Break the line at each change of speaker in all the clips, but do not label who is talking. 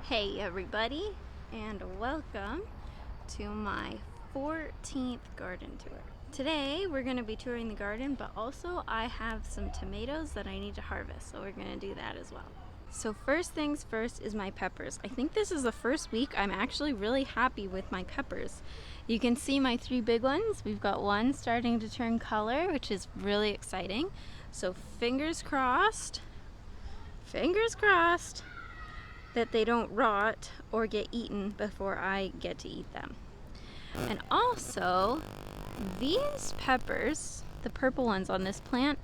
Hey everybody, and welcome to my 14th garden tour. Today we're going to be touring the garden, but also I have some tomatoes that I need to harvest, so we're going to do that as well. So first things first is my peppers. I think this is the first week I'm actually really happy with my peppers. You can see my 3 big ones. We've got one starting to turn color, which is really exciting. So fingers crossed that they don't rot or get eaten before I get to eat them. And also, these peppers, the purple ones on this plant,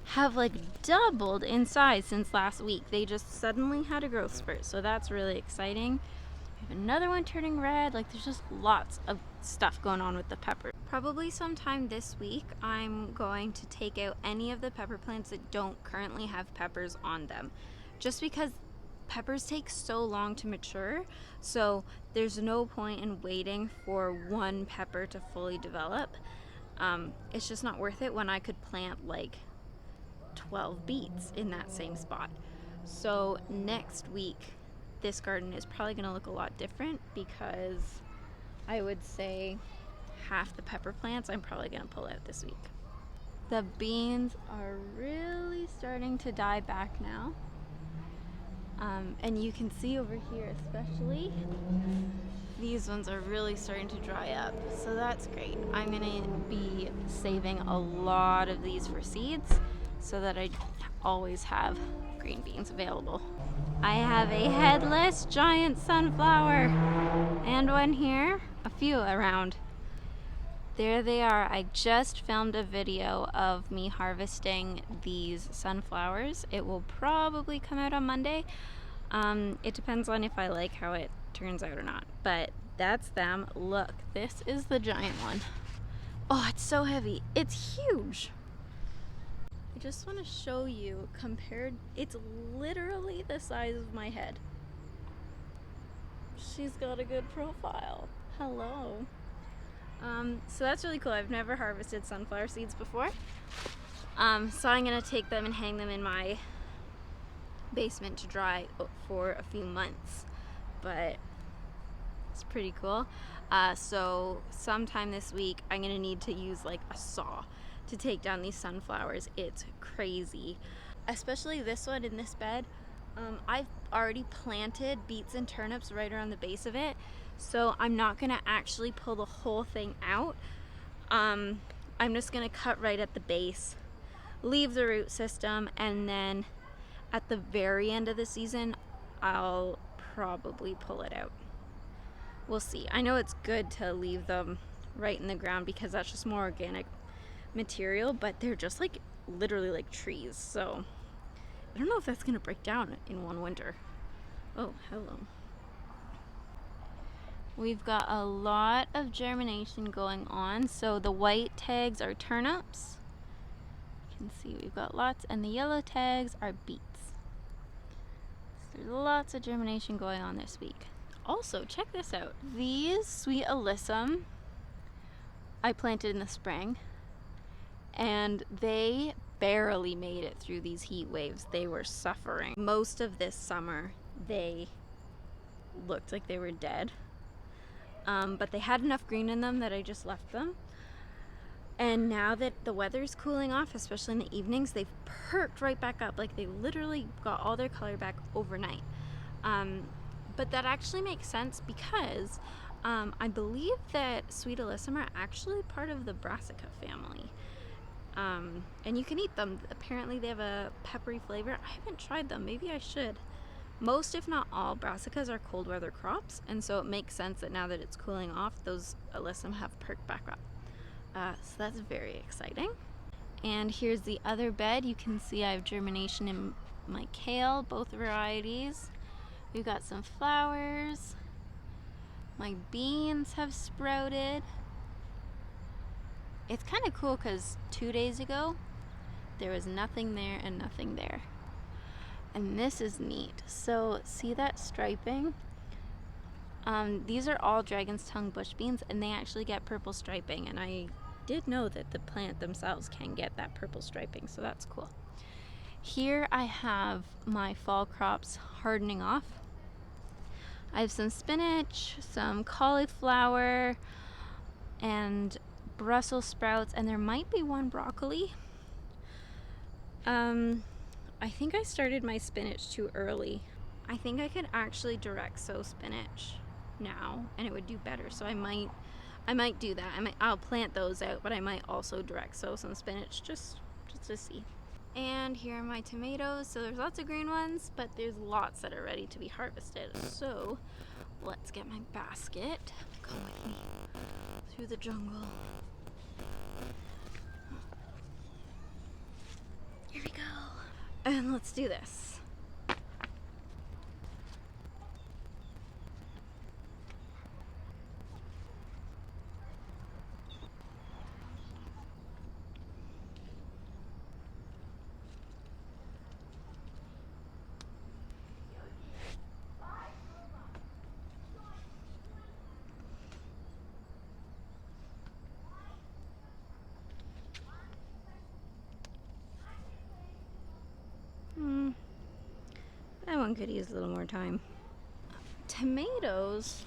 have like doubled in size since last week. They just suddenly had a growth spurt, so that's really exciting. We have another one turning red. Like, there's just lots of stuff going on with the pepper. Probably sometime this week, I'm going to take out any of the pepper plants that don't currently have peppers on them, just because peppers take so long to mature, so there's no point in waiting for one pepper to fully develop. It's just not worth it when I could plant like 12 beets in that same spot. So next week, this garden is probably going to look a lot different, because I would say half the pepper plants I'm probably going to pull out this week. The beans are really starting to die back now. And you can see over here especially, these ones are really starting to dry up, so that's great. I'm gonna be saving a lot of these for seeds so that I always have green beans available. I have a headless giant sunflower and one here, a few around. There they are. I just filmed a video of me harvesting these sunflowers. It will probably come out on Monday. It depends on if I like how it turns out or not, but that's them. Look, this is the giant one. Oh, it's so heavy. It's huge. I just want to show you compared. It's literally the size of my head. She's got a good profile. Hello. So that's really cool. I've never harvested sunflower seeds before. So I'm gonna take them and hang them in my basement to dry for a few months, but it's pretty cool. So sometime this week I'm gonna need to use like a saw to take down these sunflowers. It's crazy, especially this one in this bed. I've already planted beets and turnips right around the base of it, so I'm not gonna actually pull the whole thing out. I'm just gonna cut right at the base, leave the root system, and then at the very end of the season, I'll probably pull it out. We'll see. I know it's good to leave them right in the ground because that's just more organic material, but they're just like literally like trees. So I don't know if that's gonna break down in one winter. Oh, hello. We've got a lot of germination going on. So the white tags are turnips. You can see we've got lots, and the yellow tags are beets. There's lots of germination going on this week. Also, check this out. These sweet alyssum I planted in the spring, and they barely made it through these heat waves. They were suffering. Most of this summer, they looked like they were dead. But they had enough green in them that I just left them. And now that the weather's cooling off, especially in the evenings, they've perked right back up. Like, they literally got all their color back overnight. But that actually makes sense because I believe that sweet alyssum are actually part of the brassica family. And you can eat them. Apparently they have a peppery flavor. I haven't tried them. Maybe I should. Most, if not all, brassicas are cold weather crops, and so it makes sense that now that it's cooling off, those alyssum have perked back up. So that's very exciting. And here's the other bed. You can see I have germination in my kale, both varieties. We've got some flowers. My beans have sprouted. It's kind of cool because 2 days ago, there was nothing there and nothing there. And this is neat. So see that striping? These are all dragon's tongue bush beans, and they actually get purple striping, and I did know that the plant themselves can get that purple striping, so that's cool. Here I have my fall crops hardening off. I have some spinach, some cauliflower, and Brussels sprouts, and there might be one broccoli. I think I started my spinach too early. I think I could actually direct sow spinach now, and it would do better. So I might do that. I'll plant those out, but I might also direct sow some spinach just to see. And here are my tomatoes. So there's lots of green ones, but there's lots that are ready to be harvested. So let's get my basket. Come with me through the jungle. Here we go. And let's do this. That one could use a little more time. Tomatoes,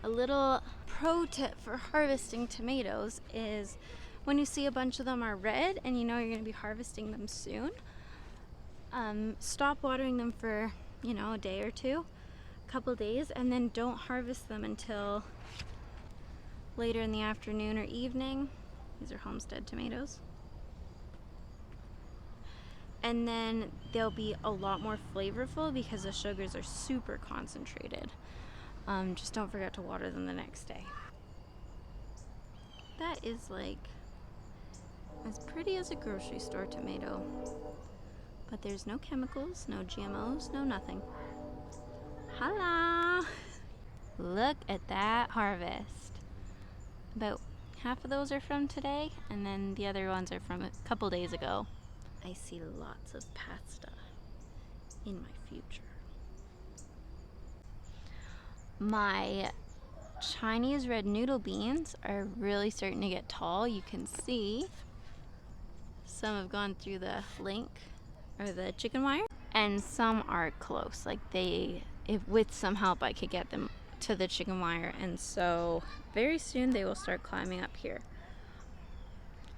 a little pro tip for harvesting tomatoes is when you see a bunch of them are red and you know you're going to be harvesting them soon, stop watering them for, a day or two, a couple days, and then don't harvest them until later in the afternoon or evening. These are homestead tomatoes. And then they'll be a lot more flavorful because the sugars are super concentrated. Just don't forget to water them the next day. That is like as pretty as a grocery store tomato. But there's no chemicals, no GMOs, no nothing. Holla! Look at that harvest. About half of those are from today, and then the other ones are from a couple days ago. I see lots of pasta in my future. My Chinese red noodle beans are really starting to get tall. You can see some have gone through the link or the chicken wire, and some are close. Like if with some help I could get them to the chicken wire, and so very soon they will start climbing up here.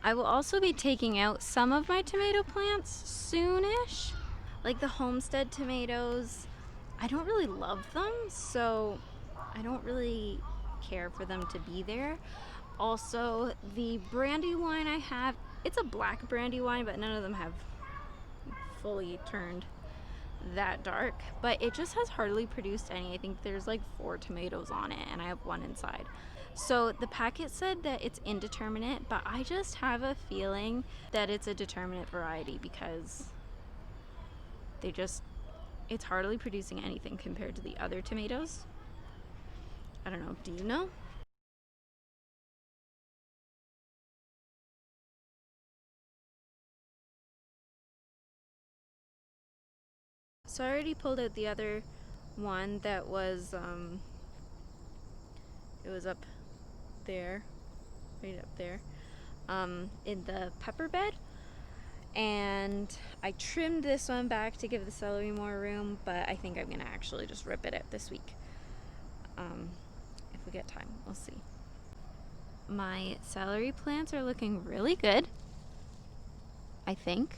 I will also be taking out some of my tomato plants soonish. Like the homestead tomatoes, I don't really love them, so I don't really care for them to be there. Also, the brandy wine I have, it's a black brandy wine, but none of them have fully turned that dark, but it just has hardly produced any. I think there's like 4 tomatoes on it, and I have 1 inside. So the packet said that it's indeterminate, but I just have a feeling that it's a determinate variety because it's hardly producing anything compared to the other tomatoes. I don't know, do you know? So I already pulled out the other one that was, it was up there, right up there, in the pepper bed. And I trimmed this one back to give the celery more room, but I think I'm gonna actually just rip it out this week. If we get time, we'll see. My celery plants are looking really good, I think.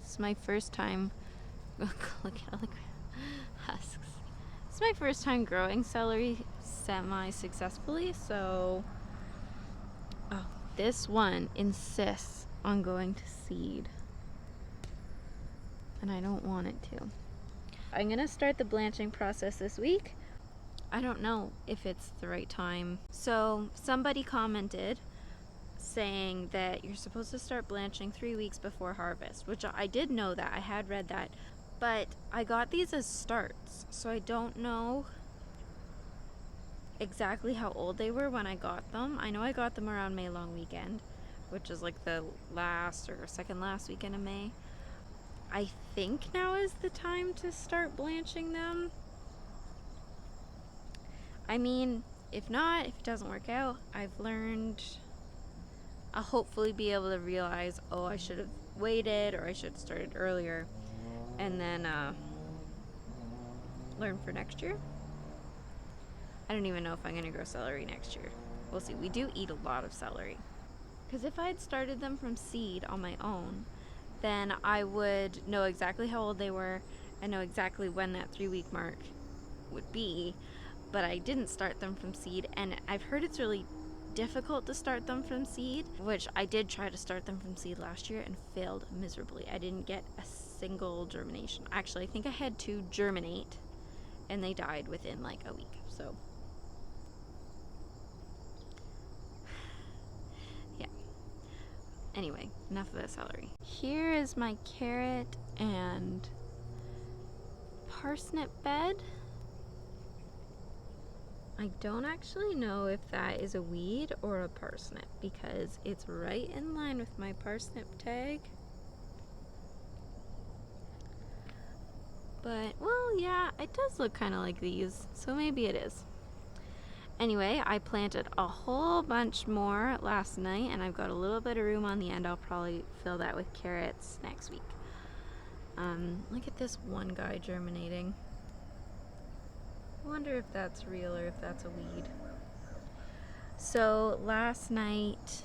This is my first time, look at the husks. It's my first time growing celery semi-successfully, so this one insists on going to seed, and I don't want it to. I'm gonna start the blanching process this week. I don't know if it's the right time. So somebody commented saying that you're supposed to start blanching 3 weeks before harvest, which I did know that. I had read that, but I got these as starts, so I don't know exactly how old they were when I got them. I know I got them around May long weekend, which is like the last or second last weekend of May. I think now is the time to start blanching them. I mean, if not, if it doesn't work out, I've learned, I'll hopefully be able to realize, oh, I should have waited, or I should have started earlier, and then learn for next year. I don't even know if I'm going to grow celery next year. We'll see. We do eat a lot of celery. Because if I had started them from seed on my own, then I would know exactly how old they were and know exactly when that 3-week mark would be. But I didn't start them from seed, and I've heard it's really difficult to start them from seed, which I did try to start them from seed last year and failed miserably. I didn't get a single germination. Actually, I think I had 2 germinate, and they died within like a week. So yeah. Anyway, enough of the celery. Here is my carrot and parsnip bed. I don't actually know if that is a weed or a parsnip because it's right in line with my parsnip tag. But, well, yeah, it does look kind of like these, so maybe it is. Anyway, I planted a whole bunch more last night, and I've got a little bit of room on the end. I'll probably fill that with carrots next week. Look at this one guy germinating. I wonder if that's real or if that's a weed. So last night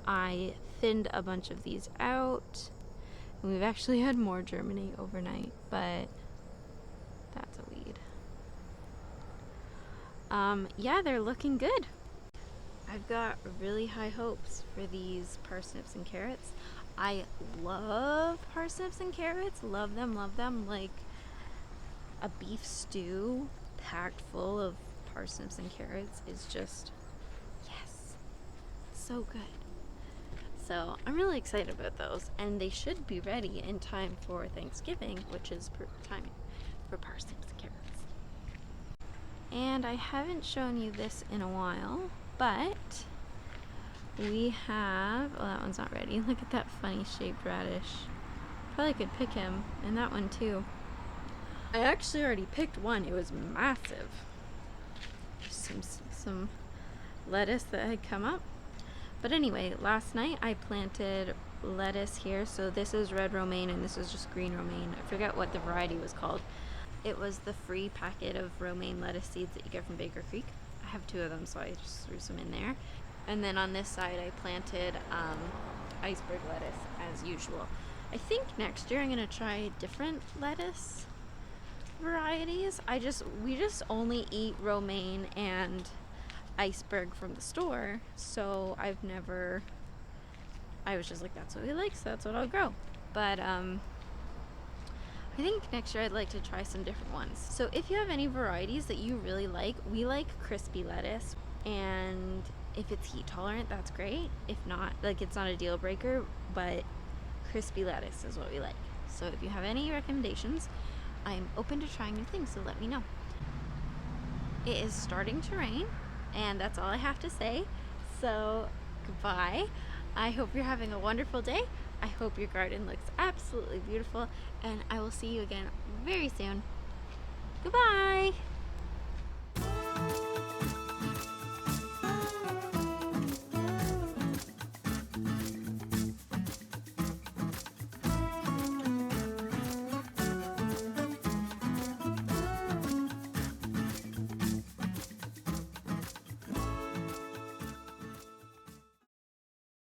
I thinned a bunch of these out, and we've actually had more germinate overnight, but that's a weed. Yeah, they're looking good. I've got really high hopes for these parsnips and carrots. I love parsnips and carrots. Love them, like a beef stew packed full of parsnips and carrots is just, yes, so good. So I'm really excited about those, and they should be ready in time for Thanksgiving, which is time for parsnips and carrots. And I haven't shown you this in a while, but we have, oh, that one's not ready. Look at that funny shaped radish. Probably could pick him, and that one too. I actually already picked one. It was massive. Some lettuce that had come up. But anyway, last night I planted lettuce here. So this is red romaine and this is just green romaine. I forget what the variety was called. It was the free packet of romaine lettuce seeds that you get from Baker Creek. I have 2 of them, so I just threw some in there. And then on this side I planted iceberg lettuce as usual. I think next year I'm gonna try different lettuce varieties. We just only eat romaine and iceberg from the store, so I was just like, that's what we like, so that's what I'll grow. But I think next year I'd like to try some different ones. So if you have any varieties that you really like, we like crispy lettuce, and if it's heat tolerant, that's great. If not, like, it's not a deal breaker, but crispy lettuce is what we like. So if you have any recommendations, I'm open to trying new things, so let me know. It is starting to rain, and that's all I have to say. So goodbye. I hope you're having a wonderful day. I hope your garden looks absolutely beautiful, and I will see you again very soon. Goodbye.